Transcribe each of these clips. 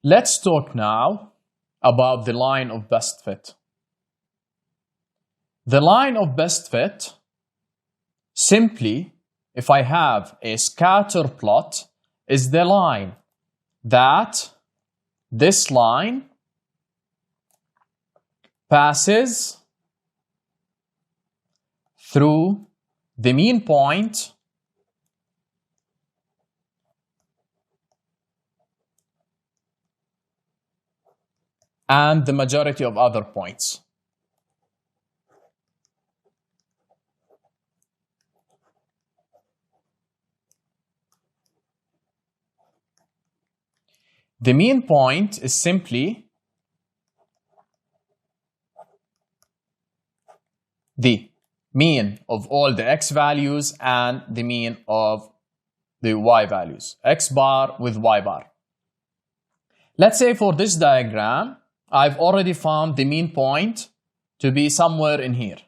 Let's talk now about the line of best fit. The line of best fit, simply, if I have a scatter plot, is the line that this line passes through the mean point and the majority of other points. The mean point is simply the mean of all the x values and the mean of the y values, x bar with y bar. Let's say for this diagram, I've already found the mean point to be somewhere in here.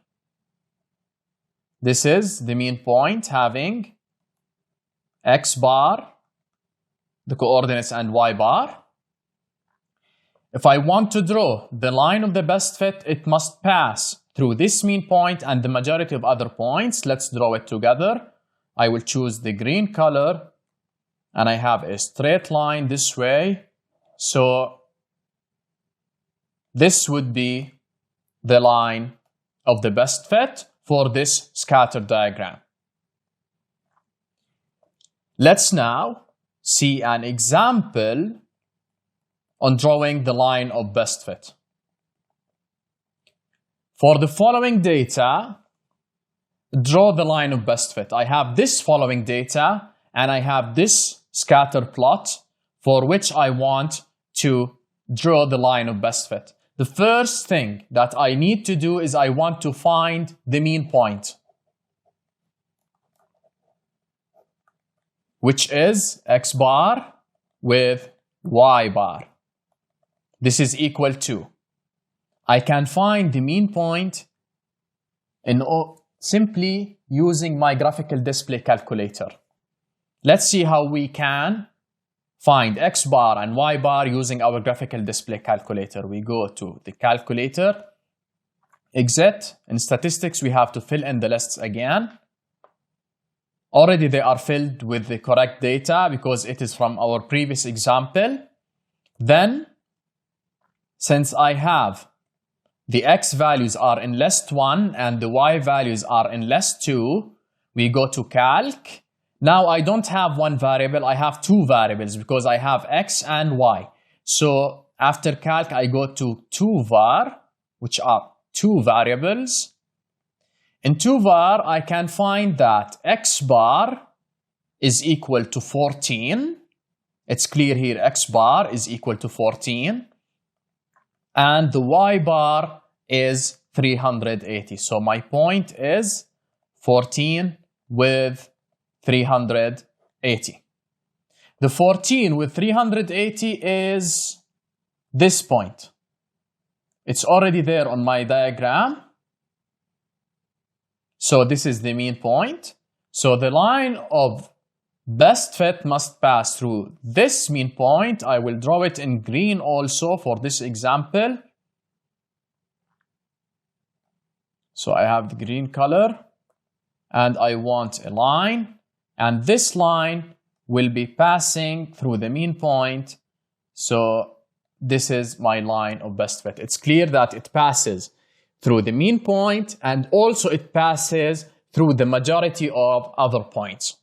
This is the mean point having x bar, the coordinates, and y bar. If I want to draw the line of the best fit, it must pass through this mean point and the majority of other points. Let's draw it together. I will choose the green color and I have a straight line this way. So this would be the line of the best fit for this scatter diagram. Let's now see an example on drawing the line of best fit. For the following data, draw the line of best fit. I have this following data and I have this scatter plot for which I want to draw the line of best fit. The first thing that I need to do is I want to find the mean point, which is x bar with y bar. This is equal to. I can find the mean point in simply using my graphical display calculator. Let's see how we can find x bar and y bar using our graphical display calculator. We go to the calculator, exit. In statistics, we have to fill in the lists again. Already they are filled with the correct data because it is from our previous example. Then, since I have the x values are in list 1 and the y values are in list 2, we go to calc. Now I don't have one variable, I have two variables because I have x and y. So after calc, I go to 2var, which are two variables. In 2var, I can find that x bar is equal to 14. It's clear here, x bar is equal to 14. And the y bar is 380. So my point is 14 with 380. The 14 with 380 is this point. It's already there on my diagram. So this is the mean point. So the line of best fit must pass through this mean point. I will draw it in green also for this example. So I have the green color and I want a line, and this line will be passing through the mean point. So this is my line of best fit. It's clear that it passes through the mean point and also it passes through the majority of other points.